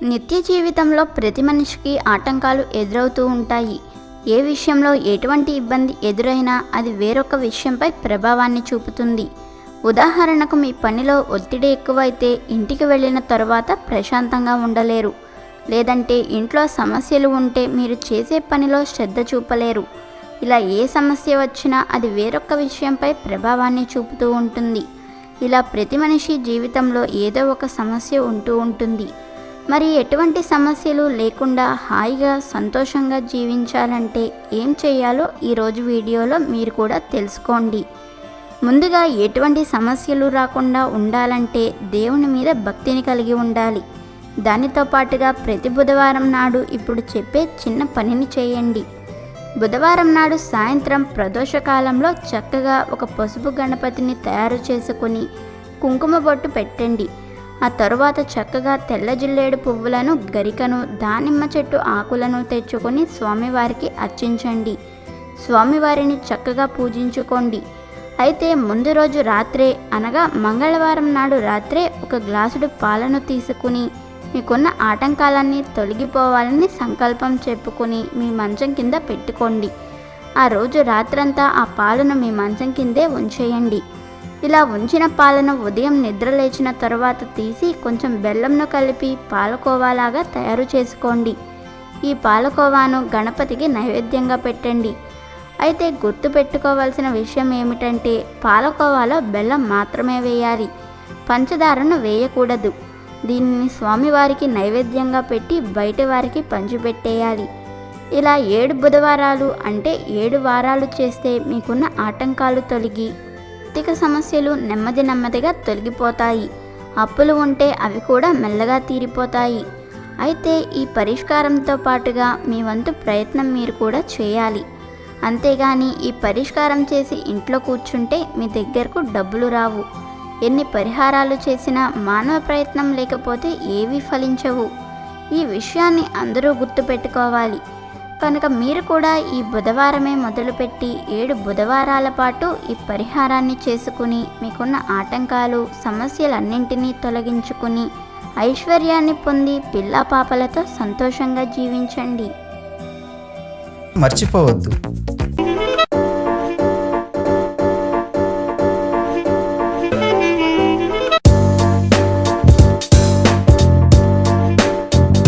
నిత్య జీవితంలో ప్రతి మనిషికి ఆటంకాలు ఎదురవుతూ ఉంటాయి. ఏ విషయంలో ఎటువంటి ఇబ్బంది ఎదురైనా అది వేరొక విషయంపై ప్రభావాన్ని చూపుతుంది. ఉదాహరణకు, మీ పనిలో ఒత్తిడి ఎక్కువైతే ఇంటికి వెళ్ళిన తర్వాత ప్రశాంతంగా ఉండలేరు. లేదంటే ఇంట్లో సమస్యలు ఉంటే మీరు చేసే పనిలో శ్రద్ధ చూపలేరు. ఇలా ఏ సమస్య వచ్చినా అది వేరొక విషయంపై ప్రభావాన్ని చూపుతూ ఉంటుంది. ఇలా ప్రతి మనిషి జీవితంలో ఏదో ఒక సమస్య ఉంటూ ఉంటుంది. మరి ఎటువంటి సమస్యలు లేకుండా హాయిగా సంతోషంగా జీవించాలంటే ఏం చేయాలో ఈరోజు వీడియోలో మీరు కూడా తెలుసుకోండి. ముందుగా ఎటువంటి సమస్యలు రాకుండా ఉండాలంటే దేవుని మీద భక్తిని కలిగి ఉండాలి. దానితో పాటుగా ప్రతి బుధవారం నాడు ఇప్పుడు చెప్పే చిన్న పనిని చేయండి. బుధవారం నాడు సాయంత్రం ప్రదోషకాలంలో చక్కగా ఒక పసుపు గణపతిని తయారు చేసుకుని కుంకుమ బొట్టు పెట్టండి. ఆ తరువాత చక్కగా తెల్ల జిల్లేడు పువ్వులను, గరికను, దానిమ్మ చెట్టు ఆకులను తెచ్చుకొని స్వామివారికి అర్చించండి. స్వామివారిని చక్కగా పూజించుకోండి. అయితే ముందు రోజు రాత్రే, అనగా మంగళవారం నాడు రాత్రే ఒక గ్లాసుడు పాలను తీసుకుని మీకున్న ఆటంకాలన్నీ తొలగిపోవాలని సంకల్పం చెప్పుకొని మీ మంచం కింద పెట్టుకోండి. ఆ రోజు రాత్రంతా ఆ పాలను మీ మంచం కిందే ఉంచేయండి. ఇలా ఉంచిన పాలను ఉదయం నిద్ర లేచిన తరువాత తీసి కొంచెం బెల్లంను కలిపి పాలకోవాలాగా తయారు చేసుకోండి. ఈ పాలకోవాను గణపతికి నైవేద్యంగా పెట్టండి. అయితే గుర్తు పెట్టుకోవాల్సిన విషయం ఏమిటంటే, పాలకోవాలో బెల్లం మాత్రమే వేయాలి, పంచదారను వేయకూడదు. దీనిని స్వామివారికి నైవేద్యంగా పెట్టి బయట వారికి పంచిపెట్టేయాలి. ఇలా 7 బుధవారాలు అంటే 7 వారాలు చేస్తే మీకున్న ఆటంకాలు తొలగి ఆర్థిక సమస్యలు నెమ్మదిగా తొలగిపోతాయి. అప్పులు ఉంటే అవి కూడా మెల్లగా తీరిపోతాయి. అయితే ఈ పరిష్కారంతో పాటుగా మీ వంతు ప్రయత్నం మీరు కూడా చేయాలి. అంతేగాని ఈ పరిష్కారం చేసి ఇంట్లో కూర్చుంటే మీ దగ్గరకు డబ్బులు రావు. ఎన్ని పరిహారాలు చేసినా మానవ ప్రయత్నం లేకపోతే ఏవీ ఫలించవు. ఈ విషయాన్ని అందరూ గుర్తుపెట్టుకోవాలి. కనుక మీరు కూడా ఈ బుధవారమే మొదలుపెట్టి 7 బుధవారాల పాటు ఈ పరిహారాన్ని చేసుకుని మీకున్న ఆటంకాలు, సమస్యలన్నింటినీ తొలగించుకుని ఐశ్వర్యాన్ని పొంది పిల్లా పాపలతో సంతోషంగా జీవించండి. మర్చిపోవద్దు,